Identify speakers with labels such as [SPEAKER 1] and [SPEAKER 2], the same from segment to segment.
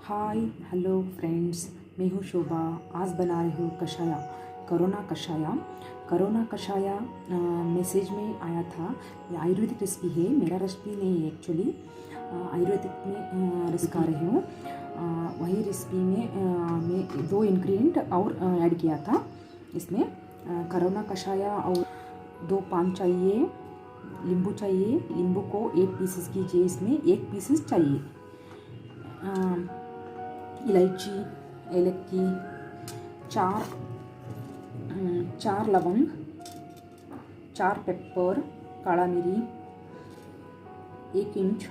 [SPEAKER 1] Hi hello friends, मैं हूँ शोभा। आज बना रही हूँ कषाया, करोना कषाया। करोना कषाया मैसेज में आया था। ये आयुर्वेदिक रेसिपी है, मेरा रेसिपी नहीं है एक्चुअली। आयुर्वेदिक में रेसिपी खा रही हूँ। वही रेसिपी में मैं 2 इंग्रेडिएंट और ऐड किया था इसमें। करोना कषाया और 2 पान चाहिए, नींबू चाहिए। नींबू को 8 पीसेस कीजिए, इसमें 1 पीसेस चाहिए। इलायची, एलक्की, 4 लवंग, 4 पेपर, काला मिरी, 1 इंच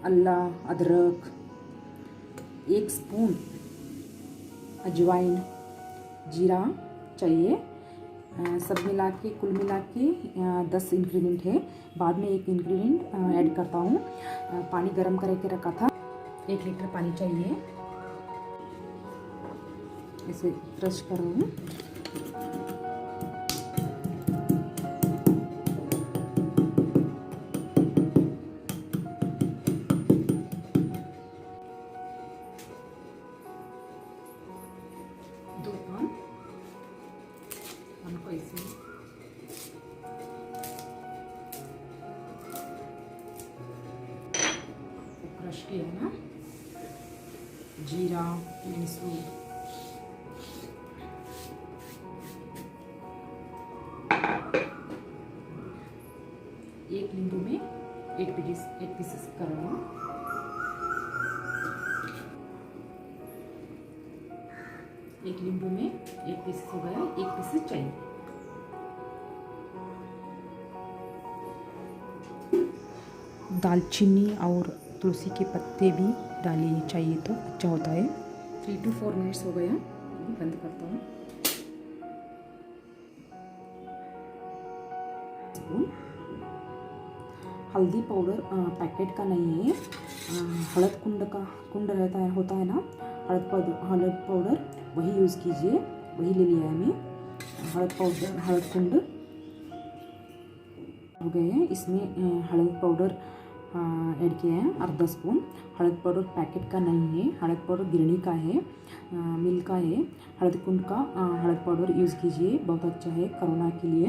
[SPEAKER 1] अल्ला अदरक, 1 स्पून अजवाइन, जीरा चाहिए। सब मिला के कुल मिला के 10 इंग्रेडिएंट है। बाद में 1 इंग्रेडिएंट ऐड करता हूँ। पानी गर्म करके रखा था, 1 लीटर पानी चाहिए। इसे क्रश कर रही हूँ। दो पान को ऐसे क्रश किया ना। जीरा, लहसुन, एक नींबू में एक पीसेस कर रहा हूँ। एक नींबू में 1 पीस हो गया, 1 पीस चाहिए। दालचीनी और तुलसी के पत्ते भी डालिए, चाहिए तो अच्छा होता है। 3 to 4 मिनट्स हो गया, बंद करता हूँ। हल्दी पाउडर पैकेट का नहीं है, हळद कुंड रहता है, होता है ना, हळद पाउडर वही यूज़ कीजिए। वही ले लिया है मैं। हळद कुंड हो गए हैं। इसमें हळद पाउडर ऐड किया है, आधा स्पून। हळद पाउडर पैकेट का नहीं है, हळद पाउडर गिरनी का है, मिल का है। हळद कुंड का हळद पाउडर यूज़ कीजिए, बहुत अच्छा है कोरोना के लिए।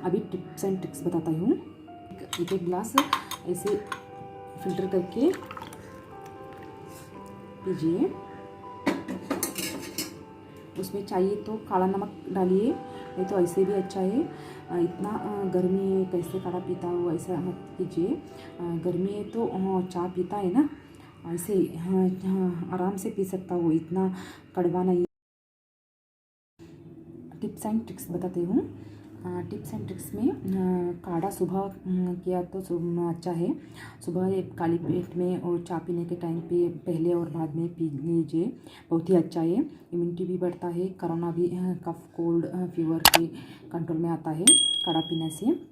[SPEAKER 1] अभी टिप्स एंड ट्रिक्स बताता हूँ। एक गिलास ऐसे फिल्टर करके पीजिए। उसमें चाहिए तो काला नमक डालिए, नहीं तो ऐसे भी अच्छा है। इतना गर्मी है, कैसे काढ़ा पीता हो ऐसा मत कीजिए। गर्मी है तो चाय पीता है ना, ऐसे आराम से पी सकता हो, इतना कड़वा नहीं। टिप्स एंड ट्रिक्स बताती हूँ। टिप्स एंड ट्रिक्स में काढ़ा सुबह किया तो अच्छा है। सुबह एक खाली पेट में और चाय पीने के टाइम पे पहले और बाद में पी लीजिए, बहुत ही अच्छा है। इम्यूनिटी भी बढ़ता है, कोरोना भी कफ कोल्ड फीवर के कंट्रोल में आता है काढ़ा पीने से।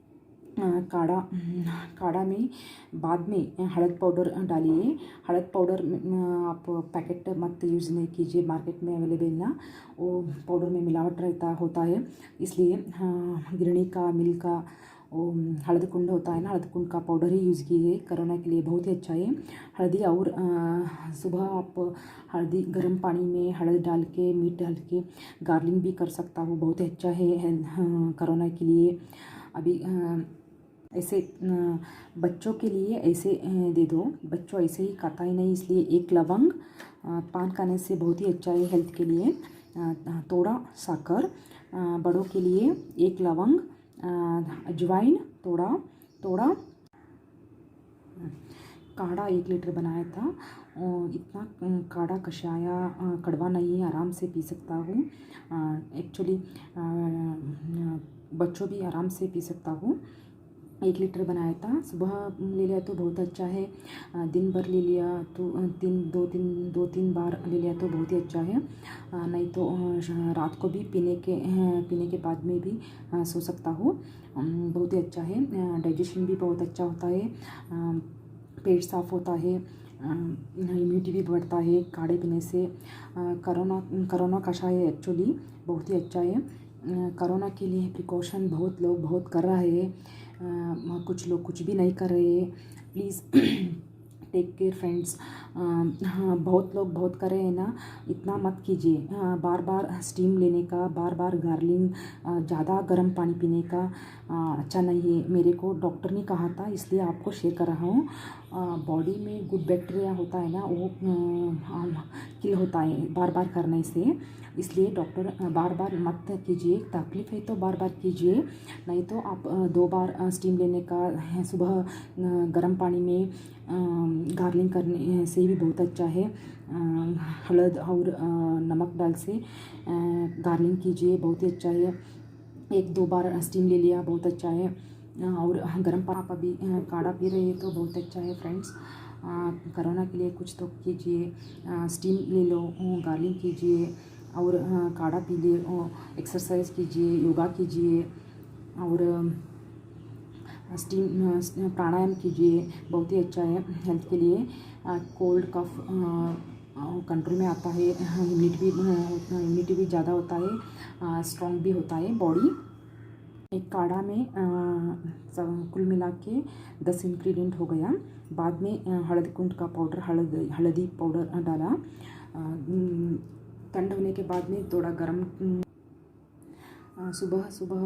[SPEAKER 1] काढ़ा में बाद में हळद पाउडर डालिए। हळद पाउडर आप पैकेट मत यूज़ नहीं कीजिए, मार्केट में अवेलेबल ना, वो पाउडर में मिलावट होता है। इसलिए गिरणी का, मिल का, वो हळद कुंड होता है ना, हळद कुंड का पाउडर ही यूज़ कीजिए। कोरोना के लिए बहुत ही अच्छा है। हल्दी और सुबह आप हल्दी गर्म पानी में हळद डाल के, मीठ डाल के गार्गलिंग भी कर सकता हूँ, बहुत ही अच्छा है कोरोना के लिए। अभी ऐसे बच्चों के लिए ऐसे दे दो, बच्चों ऐसे ही खाता ही नहीं, इसलिए 1 लवंग पान खाने से बहुत ही अच्छा है हेल्थ के लिए। थोड़ा साकर, बड़ों के लिए 1 लवंग, अजवाइन थोड़ा। काढ़ा 1 लीटर बनाया था, इतना काढ़ा कषाया कड़वा नहीं है, आराम से पी सकता हूँ। एक्चुअली बच्चों भी आराम से पी सकता हूँ। 1 लीटर बनाया था, सुबह ले लिया तो बहुत अच्छा है। दिन भर ले लिया तो 2-3 बार ले लिया तो बहुत ही अच्छा है। नहीं तो रात को भी पीने के बाद में भी सो सकता हूँ, बहुत ही अच्छा है। डाइजेशन भी बहुत अच्छा होता है, पेट साफ होता है, इम्यूनिटी भी बढ़ता है काढ़े पीने से। करोना कषाय एक्चुअली बहुत ही अच्छा है। कोरोना के लिए प्रिकॉशन बहुत लोग बहुत कर रहे हैं, कुछ लोग कुछ भी नहीं कर रहे हैं। Please take care friends. हाँ, बहुत लोग बहुत कर रहे हैं ना, इतना मत कीजिए। बार बार स्टीम लेने का, बार बार गार्लिंग, ज़्यादा गर्म पानी पीने का अच्छा नहीं है। मेरे को डॉक्टर ने कहा था, इसलिए आपको शेयर कर रहा हूँ। बॉडी में गुड बैक्टीरिया होता है ना, वो किल होता है बार बार करने से। इसलिए डॉक्टर बार बार मत कीजिए। तकलीफ़ है तो बार बार कीजिए, नहीं तो आप 2 बार स्टीम लेने का है। सुबह गर्म पानी में गार्लिंग करने से भी बहुत अच्छा है। हल्द और नमक डाल से गार्लिंग कीजिए, बहुत ही अच्छा है। 1-2 बार स्टीम ले लिया, बहुत अच्छा है। और गर्म पानी आप अभी काढ़ा पी रहे हैं तो बहुत अच्छा है फ्रेंड्स। कोरोना के लिए कुछ तो कीजिए, स्टीम ले लो, गार्लिंग कीजिए और काढ़ा पी लिए, एक्सरसाइज कीजिए, योगा कीजिए और स्टीम प्राणायाम कीजिए, बहुत ही अच्छा है हेल्थ के लिए। कोल्ड कफ कंट्रोल में आता है, इम्यूनिटी भी ज़्यादा होता है, स्ट्रॉन्ग भी होता है बॉडी। एक काढ़ा में कुल मिला के 10 इंग्रेडिएंट हो गया। बाद में हल्दी कुंड का पाउडर, हल्दी पाउडर डाला। ठंड होने के बाद में थोड़ा गर्म, सुबह सुबह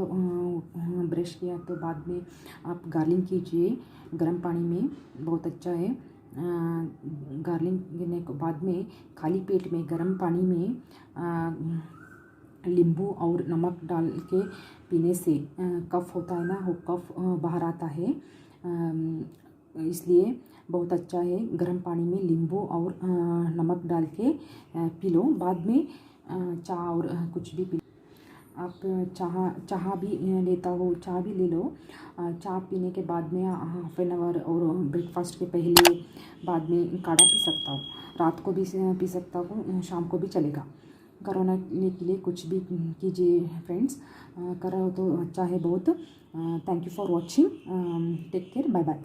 [SPEAKER 1] ब्रश किया तो बाद में आप गार्लिंग कीजिए गर्म पानी में, बहुत अच्छा है। गार्लिंग करने के बाद में खाली पेट में गर्म पानी में नींबू और नमक डाल के पीने से कफ होता है ना, वो कफ बाहर आता है। इसलिए बहुत अच्छा है, गर्म पानी में नींबू और नमक डाल के पी लो। बाद में चाय और कुछ भी पी, आप चाह भी लेता हो, चाय भी ले लो। चाय पीने के बाद में हाफ एन आवर और ब्रेकफास्ट के पहले बाद में काढ़ा पी सकता हूँ। रात को भी पी सकता हूँ, शाम को भी चलेगा। कोरोना के लिए कुछ भी कीजिए फ्रेंड्स, कर रहे हो तो अच्छा है बहुत। Thank you for watching, take care, bye bye.